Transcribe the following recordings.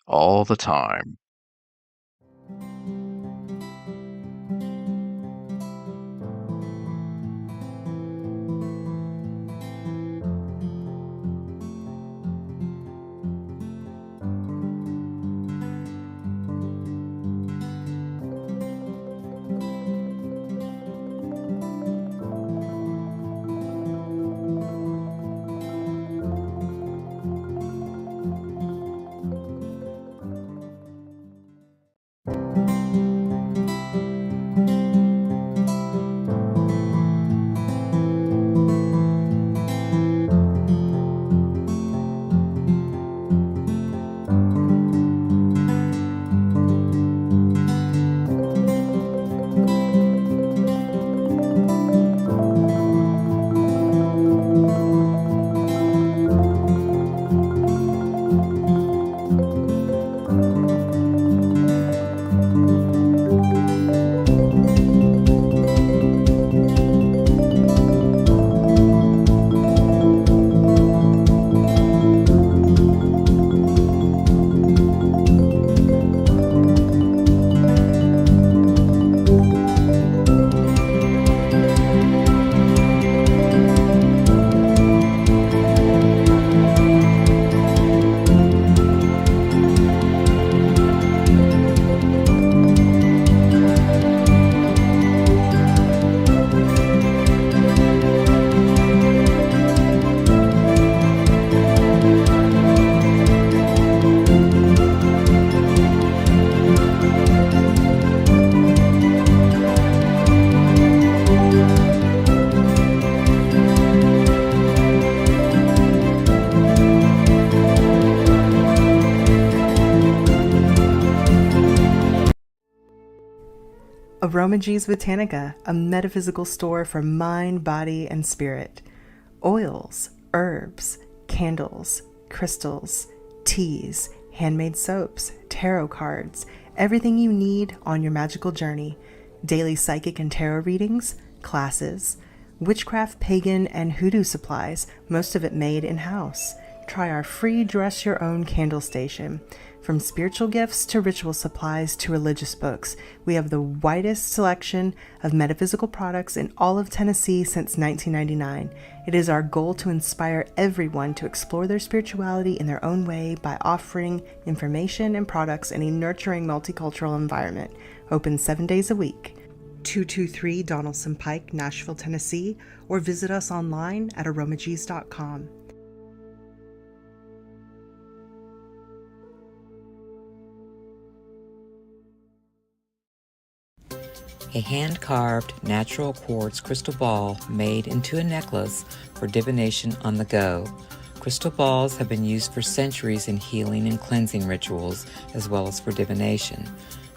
all the time. Aromagees Botanica, a metaphysical store for mind, body, and spirit. Oils, herbs, candles, crystals, teas, handmade soaps, tarot cards, everything you need on your magical journey. Daily psychic and tarot readings, classes, witchcraft, pagan, and hoodoo supplies, most of it made in-house. Try our free Dress Your Own candle station. From spiritual gifts to ritual supplies to religious books, we have the widest selection of metaphysical products in all of Tennessee since 1999. It is our goal to inspire everyone to explore their spirituality in their own way by offering information and products in a nurturing multicultural environment. Open 7 days a week. 223 Donaldson Pike, Nashville, Tennessee, or visit us online at aromagees.com. A hand-carved natural quartz crystal ball made into a necklace for divination on the go. Crystal balls have been used for centuries in healing and cleansing rituals, as well as for divination.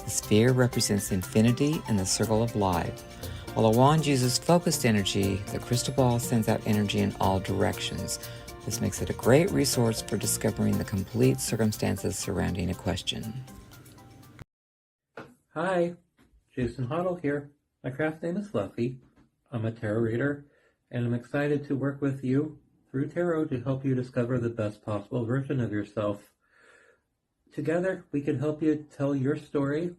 The sphere represents infinity and the circle of life. While a wand uses focused energy, the crystal ball sends out energy in all directions. This makes it a great resource for discovering the complete circumstances surrounding a question. Hi, Jason Hoddle here. My craft name is Fluffy. I'm a tarot reader, and I'm excited to work with you through tarot to help you discover the best possible version of yourself. Together, we can help you tell your story,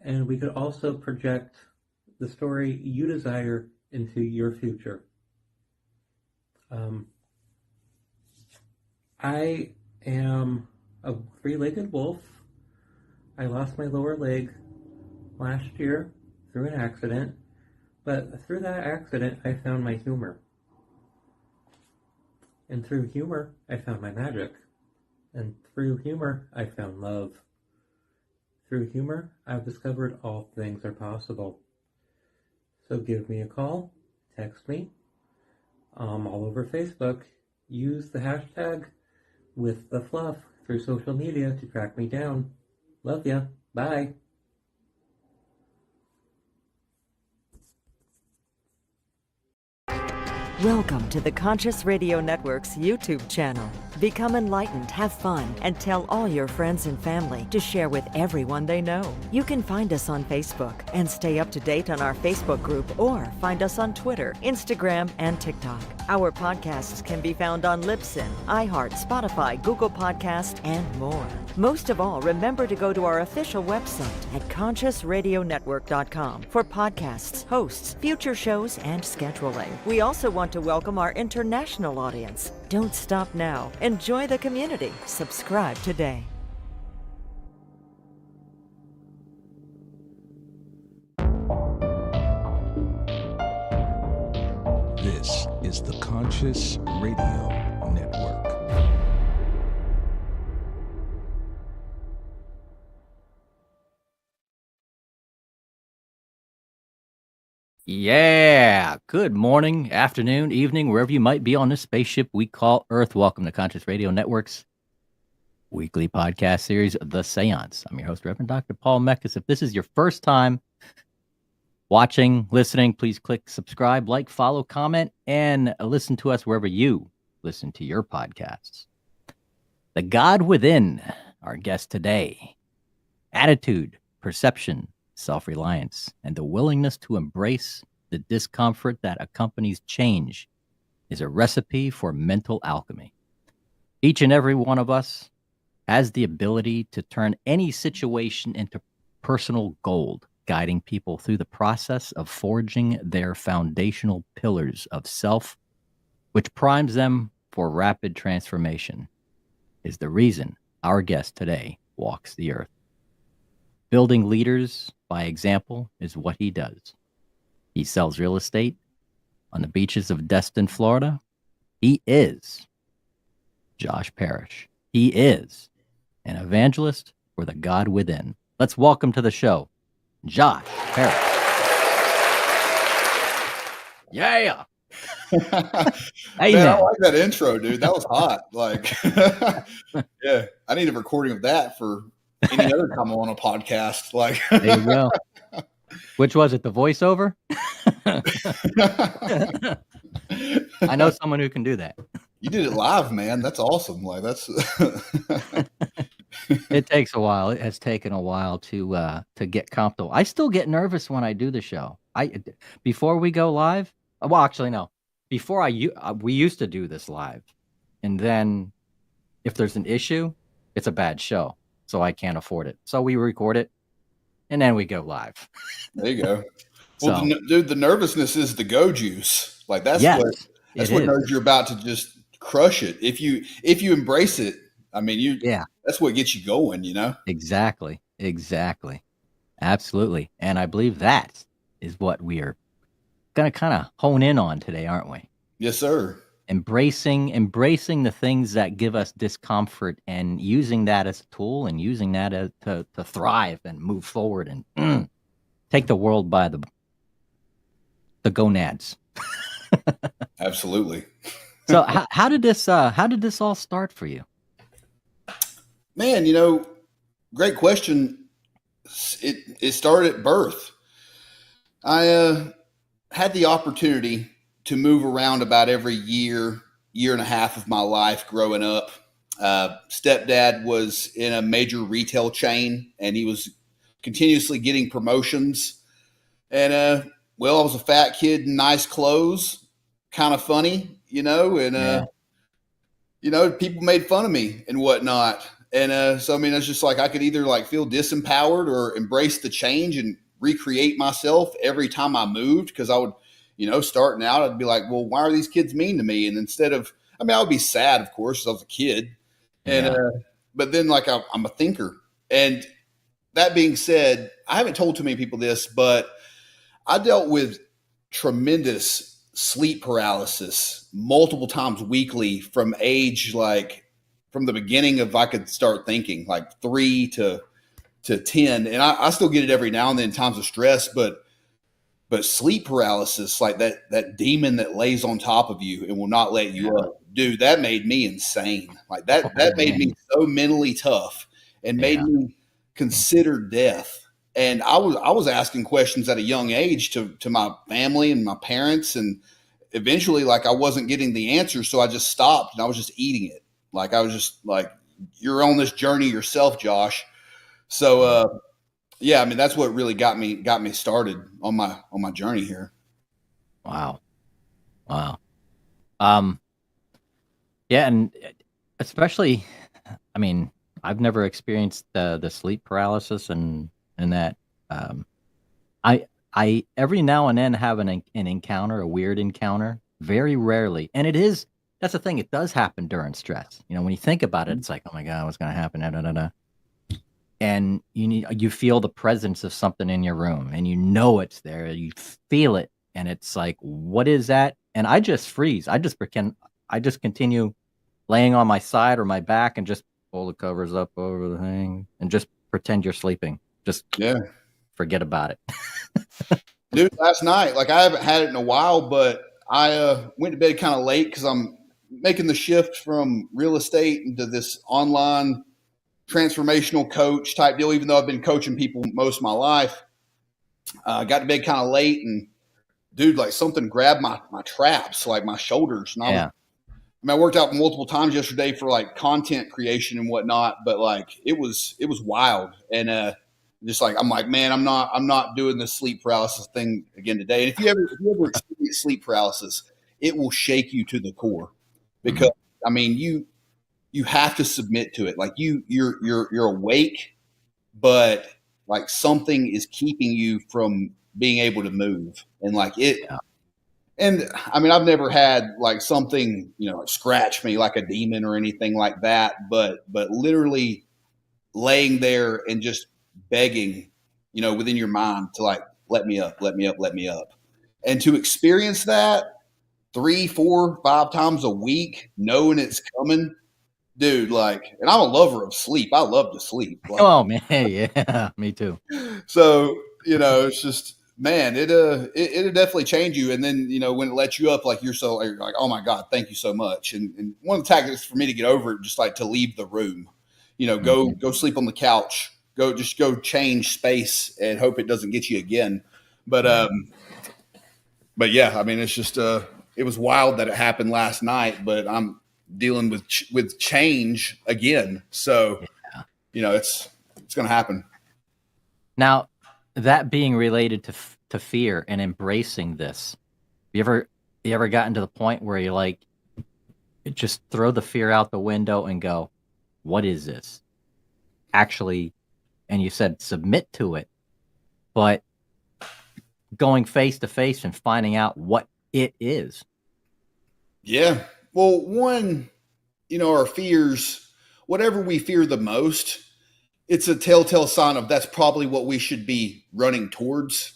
and we could also project the story you desire into your future. I am a three-legged wolf. I lost my lower leg last year through an accident, but through that accident I found my humor. And through humor I found my magic. And through humor I found love. Through humor I've discovered all things are possible. So give me a call, text me, all over Facebook. Use the hashtag with the fluff through social media to track me down. Love ya. Bye. Welcome to the Conscious Radio Network's YouTube channel. Become enlightened, have fun, and tell all your friends and family to share with everyone they know. You can find us on Facebook and stay up to date on our Facebook group, or find us on Twitter, Instagram, and TikTok. Our podcasts can be found on Libsyn, iHeart, Spotify, Google Podcast, and more. Most of all, remember to go to our official website at consciousradionetwork.com for podcasts, hosts, future shows, and scheduling. We also want to welcome our international audience. Don't stop now. Enjoy the community. Subscribe today. This is the Conscious Radio Network. Yeah. Good morning, afternoon, evening, wherever you might be on this spaceship we call Earth. Welcome to Conscious Radio Network's weekly podcast series, The Seance. I'm your host, Reverend Dr. Paul Meckes. If this is your first time watching, listening, please click subscribe, like, follow, comment, and listen to us wherever you listen to your podcasts. The God Within, our guest today. Attitude, perception, self-reliance, and the willingness to embrace the discomfort that accompanies change is a recipe for mental alchemy. Each and every one of us has the ability to turn any situation into personal gold, guiding people through the process of forging their foundational pillars of self, which primes them for rapid transformation, is the reason our guest today walks the earth. Building leaders by example is what he does. He sells real estate on the beaches of Destin, Florida. He is Josh Parish. He is an evangelist for the God Within. Let's welcome to the show, Josh Parish. Yeah. Man, I like that intro, dude. That was hot. Like, yeah, I need a recording of that for any other time I'm on a podcast. Like, there you go. Which was it? The voiceover? I know someone who can do that. You did it live, man. That's awesome. Like, that's. It takes a while. It has taken a while to get comfortable. I still get nervous when I do the show. Before we go live. Well, actually, no. Before we used to do this live, and then if there's an issue, it's a bad show, so I can't afford it. So we record it, and then we go live. There you go. Well, dude, the nervousness is the go juice. Like that's what knows you're about to just crush it. If you embrace it, I mean, that's what gets you going. You know. Exactly. Absolutely. And I believe that is what we are going to kind of hone in on today, aren't we? Yes, sir. Embracing the things that give us discomfort and using that as a tool and using that to thrive and move forward and take the world by the gonads. Absolutely. So how did this all start for you? Man, great question. It started at birth. I had the opportunity to move around about every year and a half of my life growing up. Stepdad was in a major retail chain, and he was continuously getting promotions. And I was a fat kid in nice clothes, kind of funny, and people made fun of me and whatnot. And so, I mean, it's just like I could either like feel disempowered or embrace the change and recreate myself every time I moved, because I would, starting out, I'd be like, well, why are these kids mean to me? And instead of, I would be sad, of course, I was a kid. And, but then like I'm a thinker. And that being said, I haven't told too many people this, but I dealt with tremendous sleep paralysis multiple times weekly from the beginning of I could start thinking, like 3 to 10. And I still get it every now and then in times of stress, but sleep paralysis, like that demon that lays on top of you and will not let you up, dude, that made me insane. Like that made me so mentally tough and made me consider death. And I was asking questions at a young age to my family and my parents. And eventually, like, I wasn't getting the answers. So I just stopped and I was just eating it. Like I was just like, you're on this journey yourself, Josh. So, yeah, I mean, that's what really got me started on my journey here. Wow. Um, yeah, and especially, I mean, I've never experienced the sleep paralysis and that. Um, I every now and then have an encounter, a weird encounter, very rarely, and that's the thing. It does happen during stress. When you think about it, it's like, oh my god, what's going to happen? Da, da, da, da. And you feel the presence of something in your room, and it's there. You feel it, and it's like, what is that? And I just freeze. I just continue laying on my side or my back and just pull the covers up over the thing and just pretend you're sleeping. Just forget about it. Dude, last night, like I haven't had it in a while, but I went to bed kind of late because I'm making the shift from real estate into this online transformational coach type deal, even though I've been coaching people most of my life. Got to bed kind of late, and dude, like something grabbed my traps, like my shoulders. And I worked out multiple times yesterday for like content creation and whatnot, but like it was wild. And just like, I'm like, man, I'm not doing this sleep paralysis thing again today. And if you ever experience sleep paralysis, it will shake you to the core because I mean, you have to submit to it. Like you're awake, but like something is keeping you from being able to move. And like it, and I mean, I've never had like something, scratch me like a demon or anything like that, but literally laying there and just begging, within your mind to like, let me up. And to experience that 3, 4, 5 times a week, knowing it's coming, dude, like, and I'm a lover of sleep. I love to sleep. Like, oh man, yeah, me too. So, it's just, man, it'll definitely change you. And then, when it lets you up, like you're like, oh my God, thank you so much. And one of the tactics for me to get over it, just like to leave the room, go sleep on the couch, go change space and hope it doesn't get you again. But yeah, I mean, it's just, it was wild that it happened last night, but I'm dealing with change again. So, it's going to happen. Now, that being related to fear and embracing this, you ever gotten to the point where you like just throw the fear out the window and go, what is this? Actually, and you said submit to it, but going face to face and finding out what it is. Yeah. Well, one, our fears, whatever we fear the most, it's a telltale sign of that's probably what we should be running towards.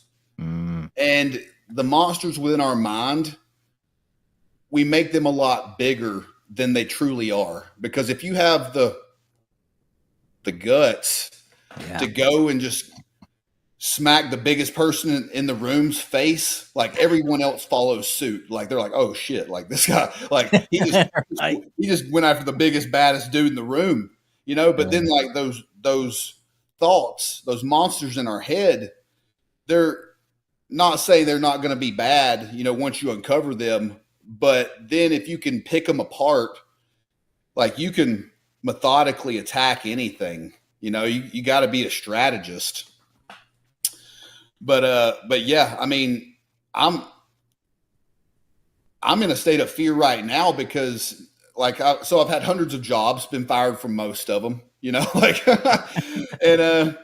And the monsters within our mind, we make them a lot bigger than they truly are. Because if you have the guts to go and just smack the biggest person in the room's face, like everyone else follows suit. Like they're like, oh shit, like this guy, like he just went after the biggest, baddest dude in the room, but then like those thoughts, those monsters in our head, they're not saying they're not going to be bad, once you uncover them. But then if you can pick them apart, like you can methodically attack anything, you got to be a strategist. But yeah, I mean, I'm in a state of fear right now because so I've had hundreds of jobs, been fired from most of them, like, and,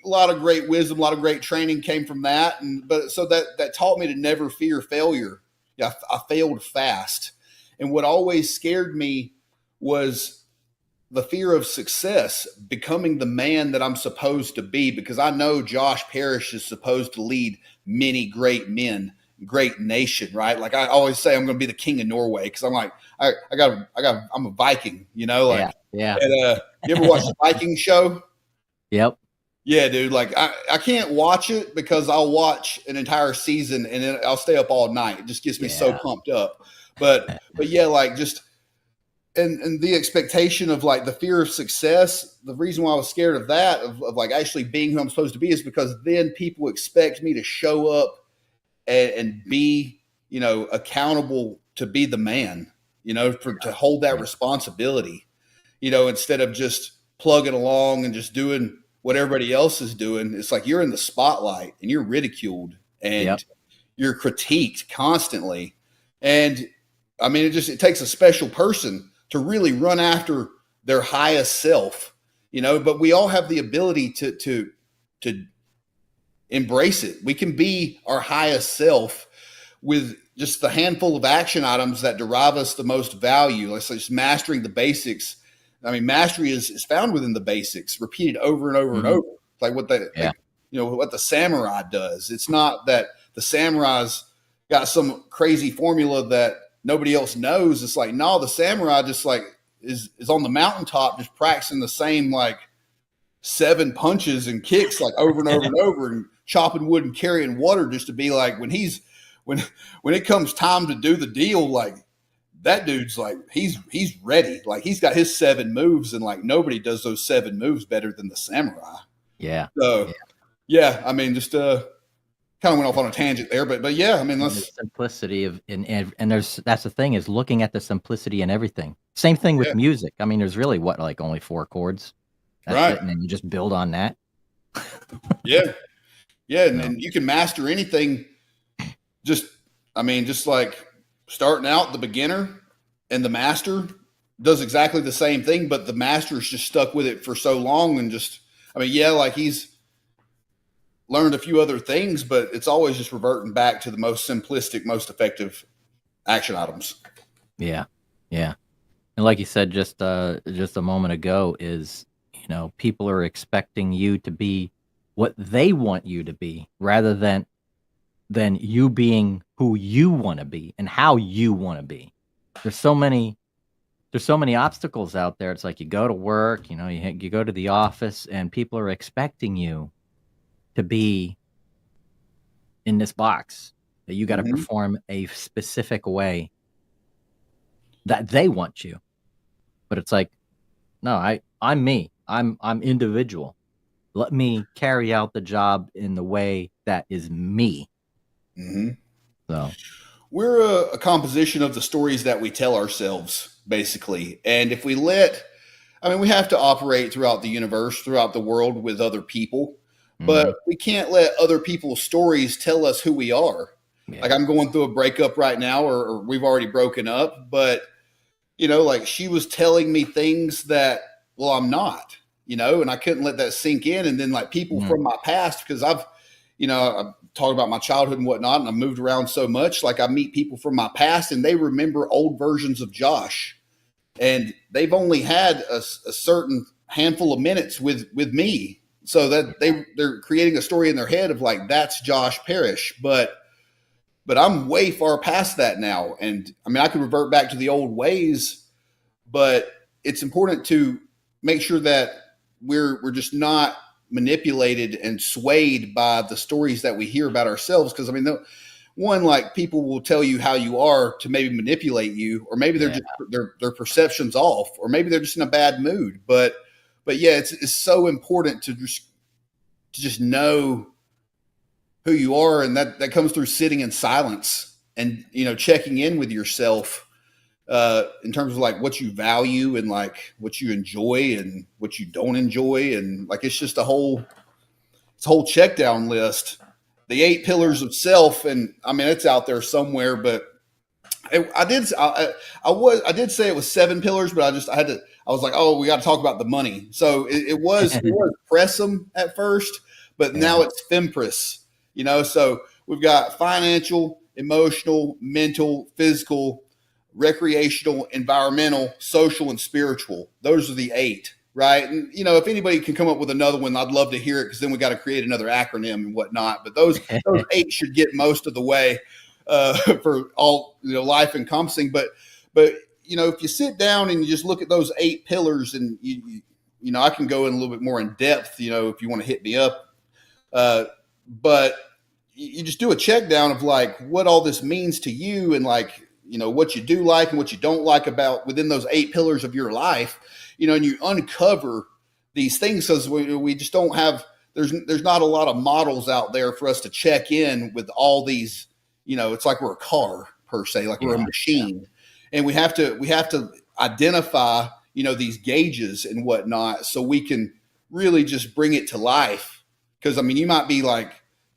a lot of great wisdom, a lot of great training came from that. But so that taught me to never fear failure. Yeah. I failed fast. And what always scared me was the fear of success, becoming the man that I'm supposed to be, because I know Josh Parish is supposed to lead many great men, great nation, right? Like I always say, I'm going to be the king of Norway because I'm like, I'm a Viking, like, yeah. And, you ever watch the Viking show? Yep. Yeah, dude. Like I can't watch it because I'll watch an entire season and then I'll stay up all night. It just gets me so pumped up. But yeah, like just, and the expectation of like the fear of success, the reason why I was scared of that, of like actually being who I'm supposed to be, is because then people expect me to show up and be, accountable to be the man. to hold that responsibility, instead of just plugging along and just doing what everybody else is doing. It's like you're in the spotlight and you're ridiculed and you're critiqued constantly. And I mean, it takes a special person to really run after their highest self, but we all have the ability to embrace it. We can be our highest self with just the handful of action items that derive us the most value. Let's say just mastering the basics. I mean, mastery is found within the basics, repeated over and over and over. Like what what the samurai does. It's not that the samurai's got some crazy formula that nobody else knows. It's like, no, the samurai just like is on the mountaintop, just practicing the same like 7 punches and kicks like over and over and over, and chopping wood and carrying water, just to be like, when it comes time to do the deal, like that dude's like, he's ready. Like he's got his 7 moves, and like nobody does those 7 moves better than the samurai. Yeah. So I mean, just kind of went off on a tangent there, but yeah, I mean, the simplicity of and that's the thing, is looking at the simplicity in everything. Same thing with music. I mean, there's really like only 4 chords. That's right. It, and then you just build on that. Yeah. And you can master anything. Just like starting out, the beginner and the master does exactly the same thing, but the master's just stuck with it for so long, and like he's learned a few other things, but it's always just reverting back to the most simplistic, most effective action items. Yeah. And like you said just a moment ago, is people are expecting you to be what they want you to be, rather than you being who you want to be and how you want to be. There's so many obstacles out there. It's like you go to work, you go to the office, and people are expecting you to be in this box, that you got to perform a specific way that they want you. But it's like, no, I'm me. I'm individual. Let me carry out the job in the way that is me. So we're a composition of the stories that we tell ourselves, basically. And if we we have to operate throughout the universe, throughout the world with other people, but we can't let other people's stories tell us who we are. Yeah. Like I'm going through a breakup right now, or we've already broken up, but like she was telling me things that, well, I'm not, and I couldn't let that sink in. And then like people from my past, because I've talked about my childhood and whatnot, and I've moved around so much, like I meet people from my past and they remember old versions of Josh, and they've only had a certain handful of minutes with me. So that they're creating a story in their head of like, that's Josh Parish, but I'm way far past that now. And I mean, I could revert back to the old ways, but it's important to make sure that we're just not manipulated and swayed by the stories that we hear about ourselves. Because I mean, like people will tell you how you are to maybe manipulate you, or maybe they're just their perception's off, or maybe they're just in a bad mood. But yeah, it's so important to just know who you are, and that comes through sitting in silence and checking in with yourself in terms of like what you value and like what you enjoy and what you don't enjoy, and like it's just a whole check down list, the 8 pillars of self. And I mean, it's out there somewhere, but I did say it was 7 pillars, but I was like, oh, we got to talk about the money. So it was Pressum at first, but now it's Fempris, so we've got financial, emotional, mental, physical, recreational, environmental, social, and spiritual. Those are the 8, right? And, if anybody can come up with another one, I'd love to hear it, because then we got to create another acronym and whatnot. But those 8 should get most of the way for all, life encompassing. But if you sit down and you just look at those 8 pillars, and I can go in a little bit more in depth, if you want to hit me up. But you just do a check down of like what all this means to you, and like, what you do like and what you don't like about within those 8 pillars of your life, and you uncover these things, because we just don't have, there's not a lot of models out there for us to check in with all these, it's like we're a car per se, like we're a machine. and we have to identify, these gauges and whatnot, so we can really just bring it to life. Because I mean, you might be like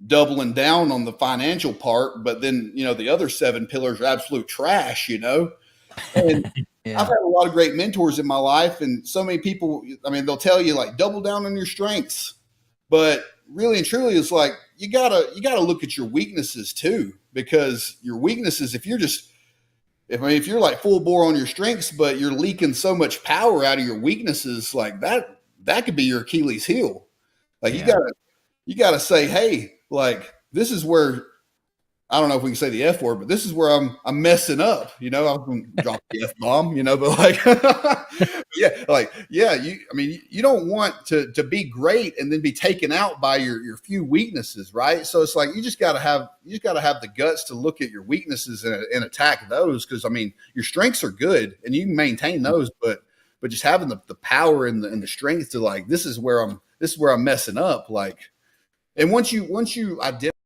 doubling down on the financial part, but then the other 7 pillars are absolute trash. And Yeah. I've had a lot of great mentors in my life, and so many people, I mean, they'll tell you like double down on your strengths, but really and truly it's like you gotta look at your weaknesses too, because your weaknesses, if you're like full bore on your strengths, but you're leaking so much power out of your weaknesses, like that could be your Achilles heel. Like you gotta say, hey, like this is where, I don't know if we can say the F word, but this is where I'm messing up. I'm going to drop the F bomb, but like, you don't want to be great and then be taken out by your few weaknesses, right? So it's like you just got to have the guts to look at your weaknesses and attack those, because I mean your strengths are good and you can maintain those, but just having the power and the strength to like, this is where I'm messing up, like, and once you identify